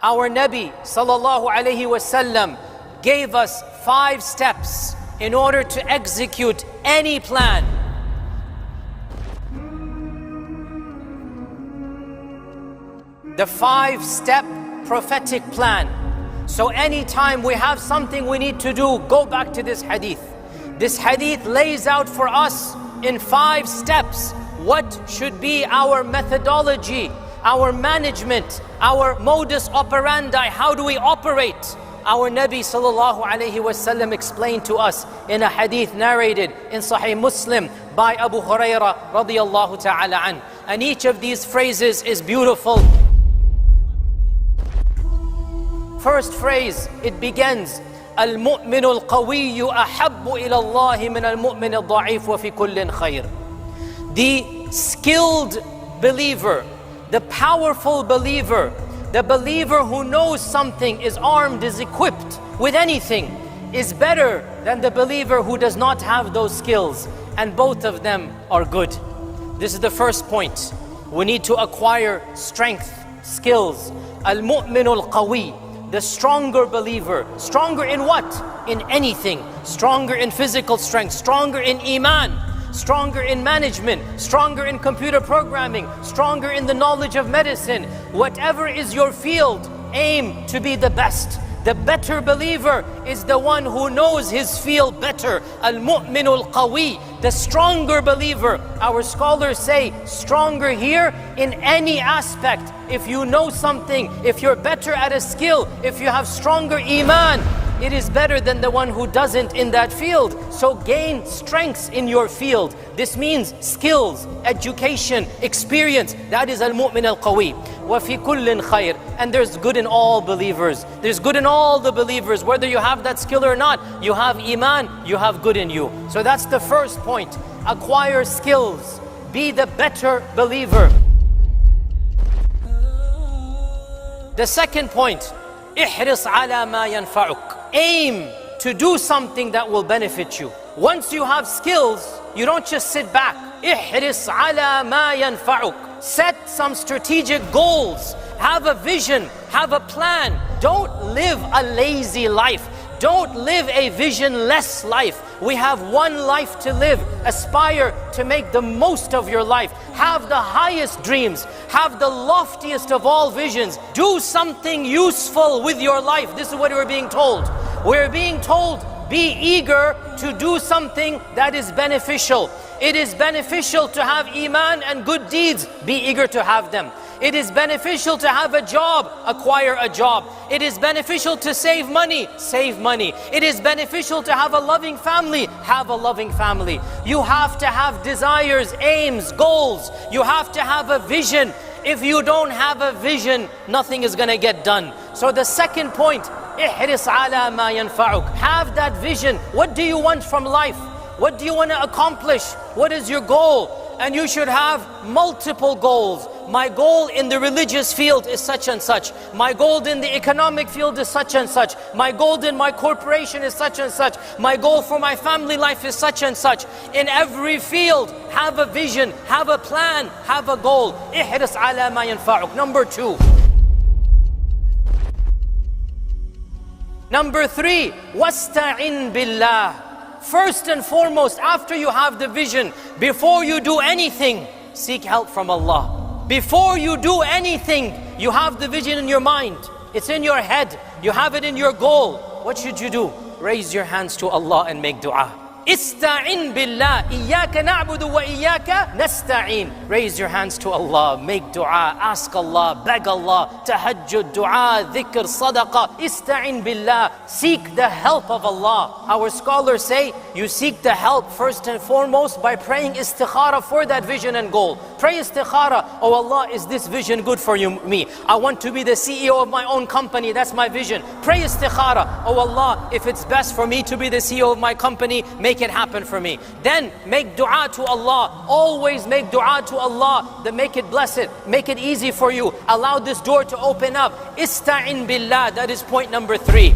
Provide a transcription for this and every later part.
Our Nabi sallallahu alayhi wasallam gave us 5 steps in order to execute any plan. The 5-step prophetic plan. So anytime we have something we need to do, go back to this hadith. This hadith lays out for us in 5 steps what should be our methodology, our management, our modus operandi. How do we operate? Our Nabi sallallahu alayhi wasallam explained to us in a hadith narrated in Sahih Muslim by Abu Hurairah radiyallahu ta'ala an. And each of these phrases is beautiful. First phrase, it begins, المؤمن القوي أحب إلى الله من المؤمن الضعيف وفي كل خير. The skilled believer, the powerful believer, the believer who knows something, is armed, is equipped with anything, is better than the believer who does not have those skills. And both of them are good. This is the first point. We need to acquire strength, skills. المؤمن القوي, the stronger believer. Stronger in what? In anything. Stronger in physical strength, stronger in iman, stronger in management, stronger in computer programming, stronger in the knowledge of medicine. Whatever is your field, aim to be the best. The better believer is the one who knows his field better. Al-mu'min al-qawi, the stronger believer. Our scholars say stronger here in any aspect. If you know something, if you're better at a skill, if you have stronger iman, it is better than the one who doesn't in that field. So gain strengths in your field. This means skills, education, experience. That is al-mu'min al-qawi. وَفِي كُلٍّ خَيْرٍ. And there's good in all believers. There's good in all the believers. Whether you have that skill or not, you have iman, you have good in you. So that's the first point. Acquire skills. Be the better believer. The second point, احرص على ما ينفعك. Aim to do something that will benefit you. Once you have skills, you don't just sit back. احرص على ما ينفعك. Set some strategic goals. Have a vision. Have a plan. Don't live a lazy life. Don't live a visionless life. We have one life to live. Aspire to make the most of your life. Have the highest dreams. Have the loftiest of all visions. Do something useful with your life. This is what we're being told. We're being told, be eager to do something that is beneficial. It is beneficial to have iman and good deeds. Be eager to have them. It is beneficial to have a job. Acquire a job. It is beneficial to save money. Save money. It is beneficial to have a loving family. Have a loving family. You have to have desires, aims, goals. You have to have a vision. If you don't have a vision, nothing is going to get done. So the second point, احرص على ما ينفعك. Have that vision. What do you want from life? What do you want to accomplish? What is your goal? And you should have multiple goals. My goal in the religious field is such and such. My goal in the economic field is such and such. My goal in my corporation is such and such. My goal for my family life is such and such. In every field, have a vision, have a plan, have a goal. احرص على ما ينفعك. Number 2. Number 3, واستعن بالله. First and foremost, after you have the vision, before you do anything, seek help from Allah. Before you do anything, you have the vision in your mind. It's in your head. You have it in your goal. What should you do? Raise your hands to Allah and make dua. Ista'in billah. Iyaka na'budu wa iyaka nasta'in. Raise your hands to Allah. Make dua. Ask Allah. Beg Allah. Tahajjud, dua, dhikr, sadaqah. Ista'in billah. Seek the help of Allah. Our scholars say you seek the help first and foremost by praying istikhara for that vision and goal. Pray istikhara. Oh Allah, is this vision good for me? I want to be the CEO of my own company. That's my vision. Pray istikhara. Oh Allah, if it's best for me to be the CEO of my company, make it happen for me. Then make dua to Allah. Always make dua to Allah. Then make it blessed. Make it easy for you. Allow this door to open up. Ista'in billah. That is point number 3.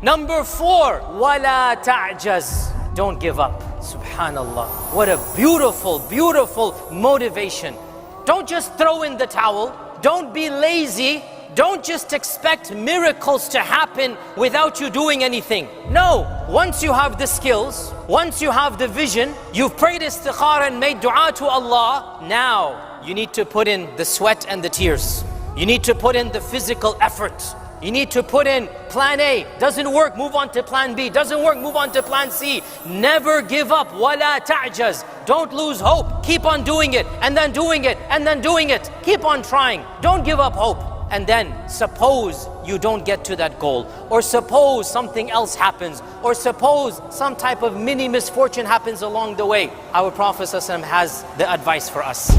Number 4, wala ta'jaz. Don't give up. Subhanallah. What a beautiful, beautiful motivation. Don't just throw in the towel. Don't be lazy. Don't just expect miracles to happen without you doing anything. No, once you have the skills, once you have the vision, you've prayed istikhara and made dua to Allah, now you need to put in the sweat and the tears. You need to put in the physical effort. You need to put in plan A. Doesn't work, move on to plan B. Doesn't work, move on to plan C. Never give up. وَلَا تَعْجَزْ. Don't lose hope. Keep on doing it, and then doing it, and then doing it. Keep on trying. Don't give up hope. And then suppose you don't get to that goal, or suppose something else happens, or suppose some type of mini misfortune happens along the way. Our Prophet ﷺ has the advice for us,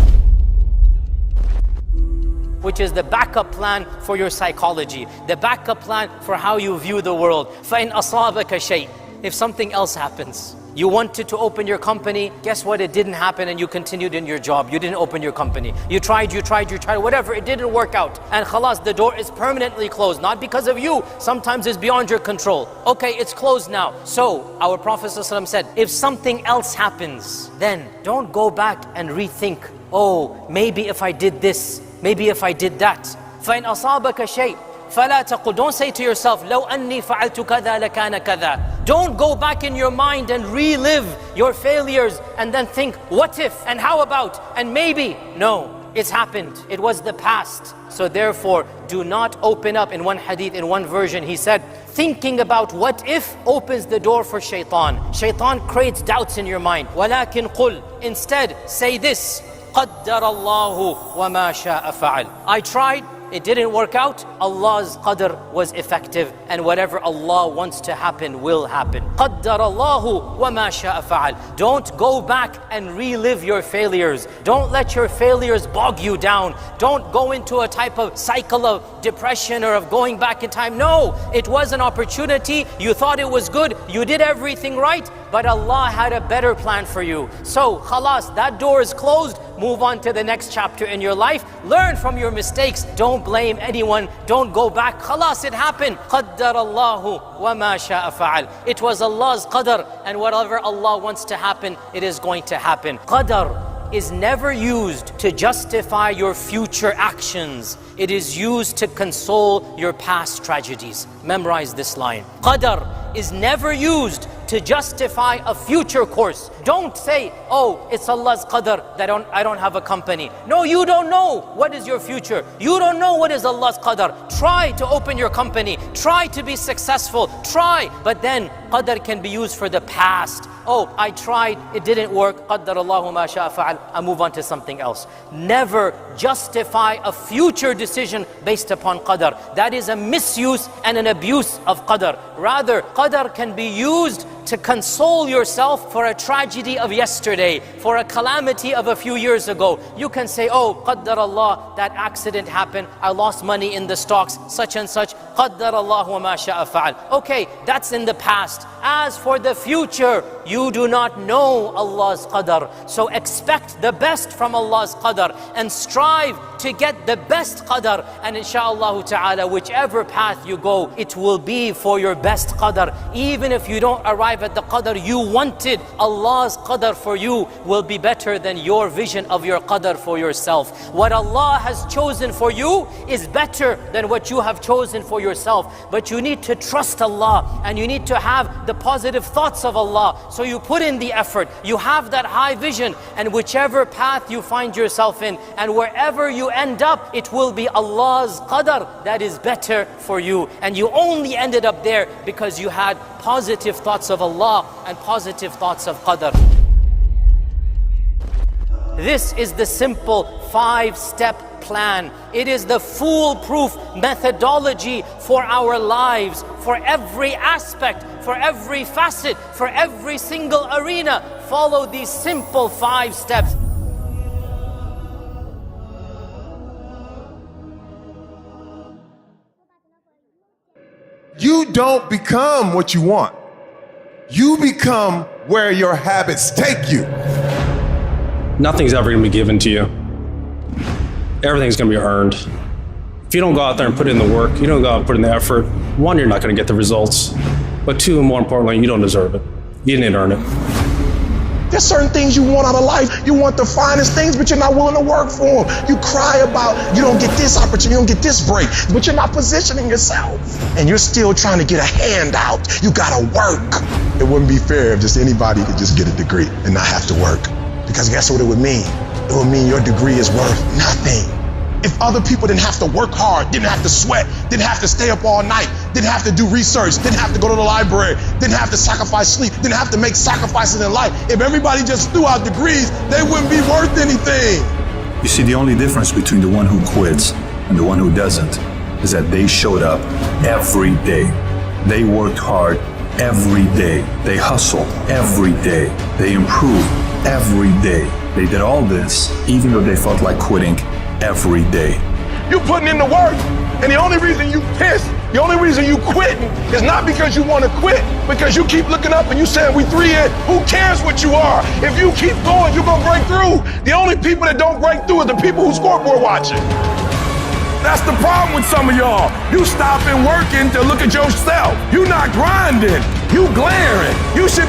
which is the backup plan for your psychology, the backup plan for how you view the world. فَإِنْ أَصَابَكَ شَيْءٍ. If something else happens, you wanted to open your company, guess what? It didn't happen and you continued in your job. You didn't open your company. You tried, whatever, it didn't work out. And khalas, the door is permanently closed, not because of you. Sometimes it's beyond your control. Okay, it's closed now. So, our Prophet ﷺ said, if something else happens, then don't go back and rethink, oh, maybe if I did this, maybe if I did that. فَإِنْ أَصَابَكَ شَيْءٍ فَلَا تَقُلْ. Don't say to yourself, لَوْ أَنِّي فَعَلْتُ كَذَا لَكَانَ كَذَا. Don't go back in your mind and relive your failures and then think, what if, and how about, and maybe. No, it's happened. It was the past. So therefore, do not open up. In one hadith, in one version, he said, thinking about what if opens the door for shaitan. Shaitan creates doubts in your mind. وَلَكِنْ قُلْ. Instead, say this, قَدَّرَ اللَّهُ وَمَا شَاءَ فَعَلْ. I tried, it didn't work out. Allah's qadr was effective, and whatever Allah wants to happen will happen. قَدَّرَ اللَّهُ وَمَا شَاءَ فَعَلْ. Don't go back and relive your failures. Don't let your failures bog you down. Don't go into a type of cycle of depression or of going back in time. No, it was an opportunity. You thought it was good. You did everything right, but Allah had a better plan for you. So, khalas, that door is closed. Move on to the next chapter in your life. Learn from your mistakes. Don't blame anyone. Don't go back. Khalas, it happened. قَدَّرَ اللَّهُ وَمَا شَاءَ فَعَلْ. It was Allah's qadr, and whatever Allah wants to happen, it is going to happen. Qadr is never used to justify your future actions. It is used to console your past tragedies. Memorize this line. Qadr is never used to justify a future course. Don't say, oh, it's Allah's qadr that I don't have a company. No, you don't know what is your future. You don't know what is Allah's qadr. Try to open your company. Try to be successful. Try. But then qadr can be used for the past. Oh, I tried, it didn't work. قَدَّرَ اللَّهُ مَا شَاءَ فَعَلْ. I move on to something else. Never justify a future decision based upon qadr. That is a misuse and an abuse of qadr. Rather, qadr can be used to console yourself for a tragedy of yesterday, for a calamity of a few years ago. You can say, oh, qaddar Allah, that accident happened, I lost money in the stocks, such and such. Qaddar Allah wa ma sha'a fa'al. Okay, that's in the past. As for the future, you do not know Allah's qadar. So expect the best from Allah's qadar and strive to get the best qadar. And inshaAllah ta'ala, whichever path you go, it will be for your best qadar. Even if you don't arrive at the qadar you wanted, Allah's qadar for you will be better than your vision of your qadar for yourself. What Allah has chosen for you is better than what you have chosen for yourself. But you need to trust Allah and you need to have the positive thoughts of Allah. So you put in the effort, you have that high vision, and whichever path you find yourself in and wherever you end up, it will be Allah's qadar that is better for you. And you only ended up there because you had positive thoughts of Allah and positive thoughts of qadar. This is the simple 5-step plan. It is the foolproof methodology for our lives, for every aspect, for every facet, for every single arena. Follow these simple 5 steps. You don't become what you want. You become where your habits take you. Nothing's ever going to be given to you. Everything's going to be earned. If you don't go out there and put in the work, you don't go out and put in the effort, 1, you're not going to get the results. But 2, and more importantly, you don't deserve it. You didn't earn it. There's certain things you want out of life. You want the finest things, but you're not willing to work for them. You cry about you don't get this opportunity, you don't get this break, but you're not positioning yourself. And you're still trying to get a handout. You gotta work. It wouldn't be fair if just anybody could just get a degree and not have to work. Because guess what it would mean? It would mean your degree is worth nothing. If other people didn't have to work hard, didn't have to sweat, didn't have to stay up all night, didn't have to do research, didn't have to go to the library, didn't have to sacrifice sleep, didn't have to make sacrifices in life, if everybody just threw out degrees, they wouldn't be worth anything. You see, the only difference between the one who quits and the one who doesn't is that they showed up every day. They worked hard every day. They hustled every day. They improved every day. They did all this even though they felt like quitting every day. You putting in the work, and the only reason you pissed, the only reason you quitting is not because you want to quit, because you keep looking up and you saying we 3 in, who cares what you are? If you keep going, you're gonna break through. The only people that don't break through are the people who scoreboard watching. That's the problem with some of y'all. You stopping working to look at yourself. You not grinding, you glaring. You should be